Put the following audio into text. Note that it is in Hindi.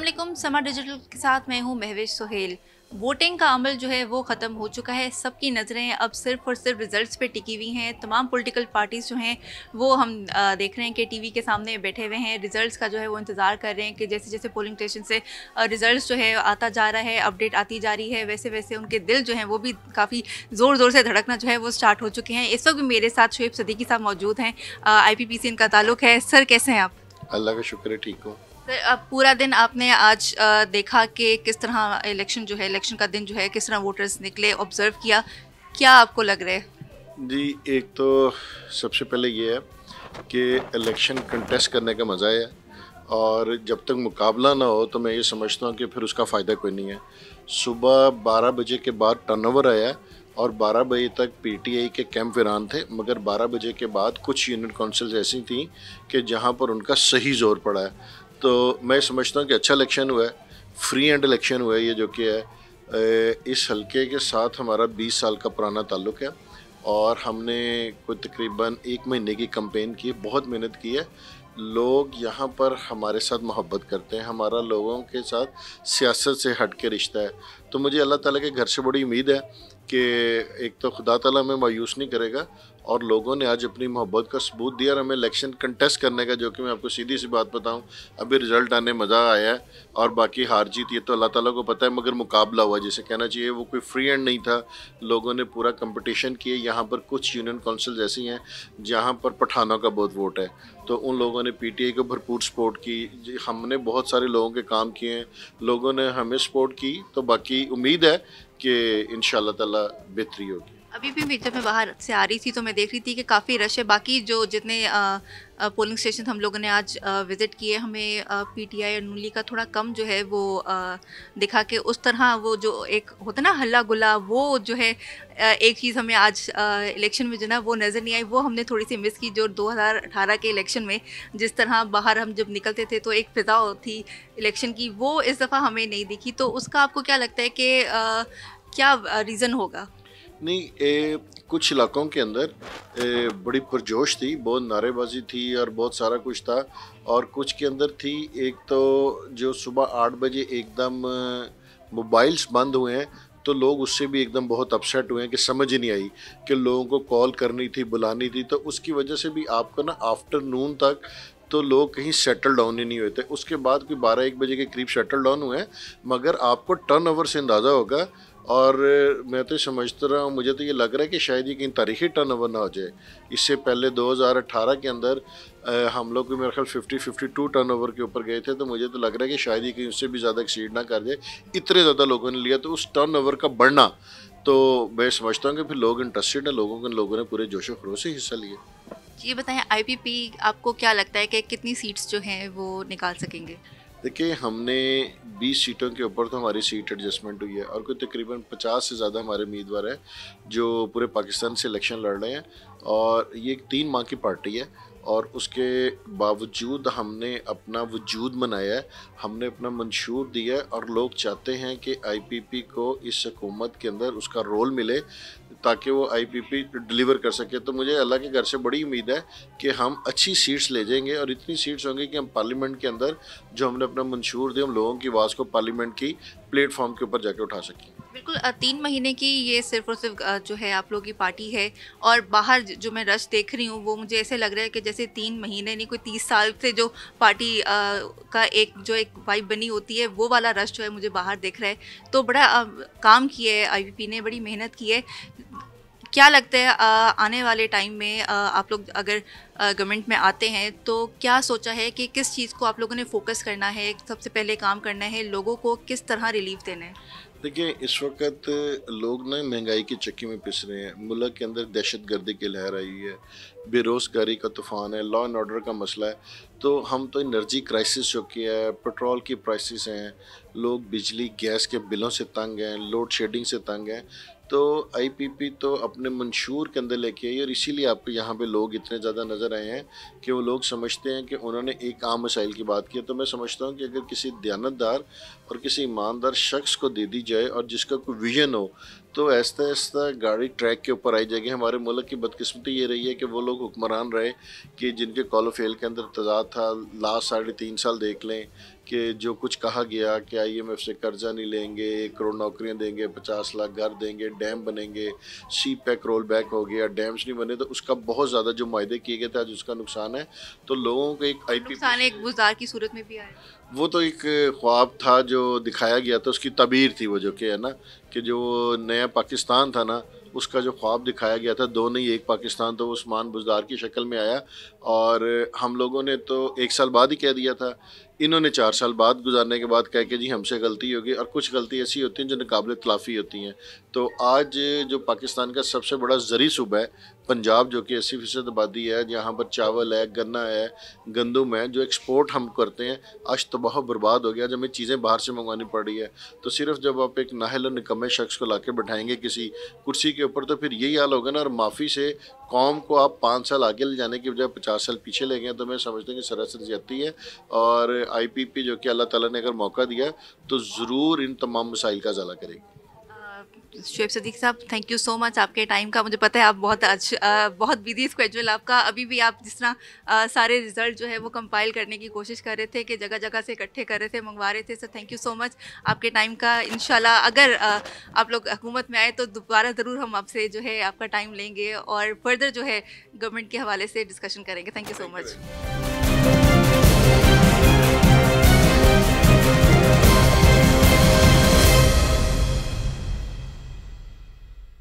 वालेकुम। समा डिजिटल के साथ मैं हूं महविश सुहेल। वोटिंग का अमल जो है वो ख़त्म हो चुका है। सबकी नज़रें अब सिर्फ और सिर्फ रिज़ल्ट्स पे टिकी हुई हैं। तमाम पॉलिटिकल पार्टीज़ जो हैं वो हम देख रहे हैं कि टीवी के सामने बैठे हुए हैं। रिज़ल्ट्स का जो है वो इंतज़ार कर रहे हैं कि जैसे जैसे पोलिंग स्टेशन से रिज़ल्ट्स जो है आता जा रहा है, अपडेट आती जा रही है, वैसे वैसे उनके दिल जो हैं वो भी काफ़ी ज़ोर ज़ोर से धड़कना जो है वो स्टार्ट हो चुके हैं। इस वक्त भी मेरे साथ शुएब सदीकी साहब मौजूद हैं। IPP से इनका ताल्लुक़ है। सर कैसे हैं आप? अल्लाह का शुक्र है, ठीक हूँ। सर अब पूरा दिन आपने आज देखा कि किस तरह इलेक्शन का दिन जो है किस तरह वोटर्स निकले, ऑब्जर्व किया, क्या आपको लग रहा है? जी, एक तो सबसे पहले ये है कि इलेक्शन कंटेस्ट करने का मज़ा है, और जब तक मुकाबला ना हो तो मैं ये समझता हूँ कि फिर उसका फ़ायदा कोई नहीं है। सुबह 12 बजे के बाद टर्नओवर आया और 12 बजे तक PTI के कैंप वीरान थे, मगर 12 बजे के बाद कुछ यूनियन काउंसिल्स ऐसी थी कि जहाँ पर उनका सही ज़ोर पड़ा है। तो मैं समझता हूँ कि अच्छा इलेक्शन हुआ है, फ्री एंड इलेक्शन हुआ है। ये जो कि है इस हलके के साथ हमारा 20 साल का पुराना ताल्लुक़ है और हमने कोई तकरीबन 1 महीने की कैंपेन की, बहुत मेहनत की है। लोग यहाँ पर हमारे साथ मोहब्बत करते हैं, हमारा लोगों के साथ सियासत से हट के रिश्ता है। तो मुझे अल्लाह ताला के घर से बड़ी उम्मीद है कि एक तो खुदा ताला हमें मायूस नहीं करेगा, और लोगों ने आज अपनी मोहब्बत का सबूत दिया और हमें इलेक्शन कंटेस्ट करने का, जो कि मैं आपको सीधी सी बात बताऊं, अभी रिज़ल्ट आने मज़ा आया है और बाकी हार जीत ये तो अल्लाह ताला को पता है, मगर मुकाबला हुआ जिसे कहना चाहिए। वो कोई फ्री एंड नहीं था, लोगों ने पूरा कंपटीशन किए। यहाँ पर कुछ यूनियन काउंसिल्स ऐसी हैं जहाँ पर पठानों का बहुत वोट है, तो उन लोगों ने PTI को भरपूर सपोर्ट की। हमने बहुत सारे लोगों के काम किए हैं, लोगों ने हमें सपोर्ट की, तो बाकी उम्मीद है कि इंशाल्लाह ताला बेहतरी होगी। अभी भी जब मैं बाहर से आ रही थी तो मैं देख रही थी कि काफ़ी रश है। बाकी जो जितने पोलिंग स्टेशन हम लोगों ने आज विज़िट किए, हमें PTI और नूली का थोड़ा कम जो है वो दिखा के उस तरह वो जो एक होता ना हल्ला गुल्ला, वो जो है एक चीज़ हमें आज इलेक्शन में जो ना वो नज़र नहीं आई। वो हमने थोड़ी सी मिस की, जो 2018 के इलेक्शन में जिस तरह बाहर हम जब निकलते थे तो एक फ़िज़ा थी इलेक्शन की, वो इस दफ़ा हमें नहीं दिखी। तो उसका आपको क्या लगता है कि क्या रीज़न होगा? नहीं, कुछ इलाकों के अंदर बड़ी पुरजोश थी, बहुत नारेबाजी थी और बहुत सारा कुछ था, और कुछ के अंदर थी एक तो जो सुबह 8 बजे एकदम मोबाइल्स बंद हुए हैं, तो लोग उससे भी एकदम बहुत अपसेट हुए हैं कि समझ ही नहीं आई कि लोगों को कॉल करनी थी, बुलानी थी। तो उसकी वजह से भी आपको ना आफ्टरनून तक तो लोग कहीं सेटल डाउन ही नहीं हुए थे। उसके बाद कोई 12-1 बजे के करीब सेटल डाउन हुए हैं, मगर आपको टर्नओवर से अंदाज़ा होगा। और मैं तो समझता रहा हूँ, मुझे तो ये लग रहा है कि शायद ये कहीं तारीखी टर्नओवर ना हो जाए। इससे पहले 2018 के अंदर हम लोग मेरे ख्याल 50-52 टर्नओवर के ऊपर गए थे, तो मुझे तो लग रहा है कि शायद ये कहीं उससे भी ज़्यादा एक्सीड ना कर जाए। इतने ज़्यादा लोगों ने लिया, तो उस टर्नओवर का बढ़ना, तो मैं समझता हूँ कि फिर लोग इंटरेस्टेड हैं, लोगों ने पूरे जोशो खरोश से हिस्सा लिया। ये बताएं, IPP आपको क्या लगता है कि कितनी सीट्स जो हैं वो निकाल सकेंगे? देखिए, हमने 20 सीटों के ऊपर तो हमारी सीट एडजस्टमेंट हुई है, और कोई तकरीबन 50 से ज़्यादा हमारे उम्मीदवार हैं जो पूरे पाकिस्तान से इलेक्शन लड़ रहे हैं। और ये एक 3 माह की पार्टी है, और उसके बावजूद हमने अपना वजूद बनाया है, हमने अपना मंशूर दिया है, और लोग चाहते हैं कि IPP को इस हुकूमत के अंदर उसका रोल मिले ताकि वो IPP डिलीवर कर सके। तो मुझे अल्लाह के घर से बड़ी उम्मीद है कि हम अच्छी सीट्स ले जाएंगे, और इतनी सीट्स होंगी कि हम पार्लियामेंट के अंदर जो हमने अपना मंशूर दिया, हम लोगों की आवाज़ को पार्लियामेंट की प्लेटफॉर्म के ऊपर जाके उठा सकें। बिल्कुल। 3 महीने की ये सिर्फ और सिर्फ जो है आप लोगों की पार्टी है, और बाहर जो मैं रश देख रही हूँ वो मुझे ऐसे लग रहा है कि जैसे 3 महीने नहीं, कोई 30 साल से जो पार्टी का एक वाइब बनी होती है, वो वाला रश जो है मुझे बाहर दिख रहा है। तो बड़ा काम किया है IPP ने, बड़ी मेहनत की है। क्या लगता है आने वाले टाइम में आप लोग अगर गवर्नमेंट में आते हैं तो क्या सोचा है कि किस चीज़ को आप लोगों ने फोकस करना है, सबसे पहले काम करना है, लोगों को किस तरह रिलीफ देना है? देखिए, इस वक्त लोग ना महंगाई की चक्की में पिस रहे हैं, मुल्क के अंदर दहशत गर्दी की लहर आई है, बेरोज़गारी का तूफ़ान है, लॉ एंड ऑर्डर का मसला है। तो हम तो एनर्जी क्राइसिस हो गया है, पेट्रोल की प्राइसेस हैं, लोग बिजली गैस के बिलों से तंग हैं, लोड शेडिंग से तंग हैं। तो IPP तो अपने मंशूर के अंदर लेके आई, और इसीलिए आपको यहाँ पे लोग इतने ज़्यादा नज़र आए हैं कि वो लोग समझते हैं कि उन्होंने एक आम मसाइल की बात की है। तो मैं समझता हूँ कि अगर किसी दयानतदार और किसी ईमानदार शख्स को दे दी जाए और जिसका कोई विजन हो, तो आहिस्ता आहिस्ता गाड़ी ट्रैक के ऊपर आई जाएगी। हमारे मुल्क की बदकिस्मती ये रही है कि वो लोग हुक्मरान रहे कि जिनके कॉल फेल के अंदर तजाद था। लास्ट 3.5 साल देख लें कि जो कुछ कहा गया कि IMF से कर्जा नहीं लेंगे, 1 करोड़ नौकरियां देंगे, 50 लाख घर देंगे, डैम बनेंगे, सी पैक रोल बैक हो गया, डैम्स नहीं बने, तो उसका बहुत ज़्यादा जो मुआहदे किए गए थे आज उसका नुकसान है। तो लोगों को एक नुकसान एक बुजदार की सूरत में भी आया। वो तो एक ख्वाब था जो दिखाया गया था, उसकी तबीर थी वो, जो कि है ना कि जो नया पाकिस्तान था ना, उसका जो ख्वाब दिखाया गया था, दो नहीं एक पाकिस्तान, तो उस्मान बुज़दार की शक्ल में आया। और हम लोगों ने तो 1 साल बाद ही कह दिया था, इन्होंने 4 साल बाद गुजारने के बाद कह के जी हमसे गलती होगी। और कुछ गलती ऐसी होती हैं जो नाकाबिल तलाफ़ी होती हैं। तो आज जो पाकिस्तान का सबसे बड़ा ज़री सूबा है पंजाब, जो कि 80% आबादी है, जहाँ पर चावल है, गन्ना है, गंदम है, जो एक्सपोर्ट हम करते हैं, आज तबाह बर्बाद हो गया। जब हमें चीज़ें बाहर से मंगवानी पड़ रही है, तो सिर्फ जब आप एक नाहल और निकम्मे शख्स को लाके बैठाएंगे किसी कुर्सी के ऊपर, तो फिर यही हाल होगा ना। और माफ़ी से कौम को आप 5 साल आगे ले जाने की बजाय 50 साल पीछे ले गए, तो मैं समझता हूँ कि सरासर ज्यादती है। और IPP जो कि अल्लाह ताला ने अगर मौका दिया तो ज़रूर इन तमाम मसाइल का ज़ाला करेगी। शुएब सदीक साहब, थैंक यू सो मच आपके टाइम का। मुझे पता है आप बहुत बिजी स्केड्यूल आपका, अभी भी आप जिस तरह सारे रिजल्ट जो है वो कंपाइल करने की कोशिश कर रहे थे, कि जगह जगह से इकट्ठे कर रहे थे, मंगवा रहे थे। So thank you so much आपके टाइम का। इंशाल्लाह अगर आप लोग हुकूमत में आए तो दोबारा ज़रूर हम आपसे जो है आपका टाइम लेंगे और फर्दर जो है गवर्नमेंट के हवाले से डिस्कशन करेंगे। Thank you so much.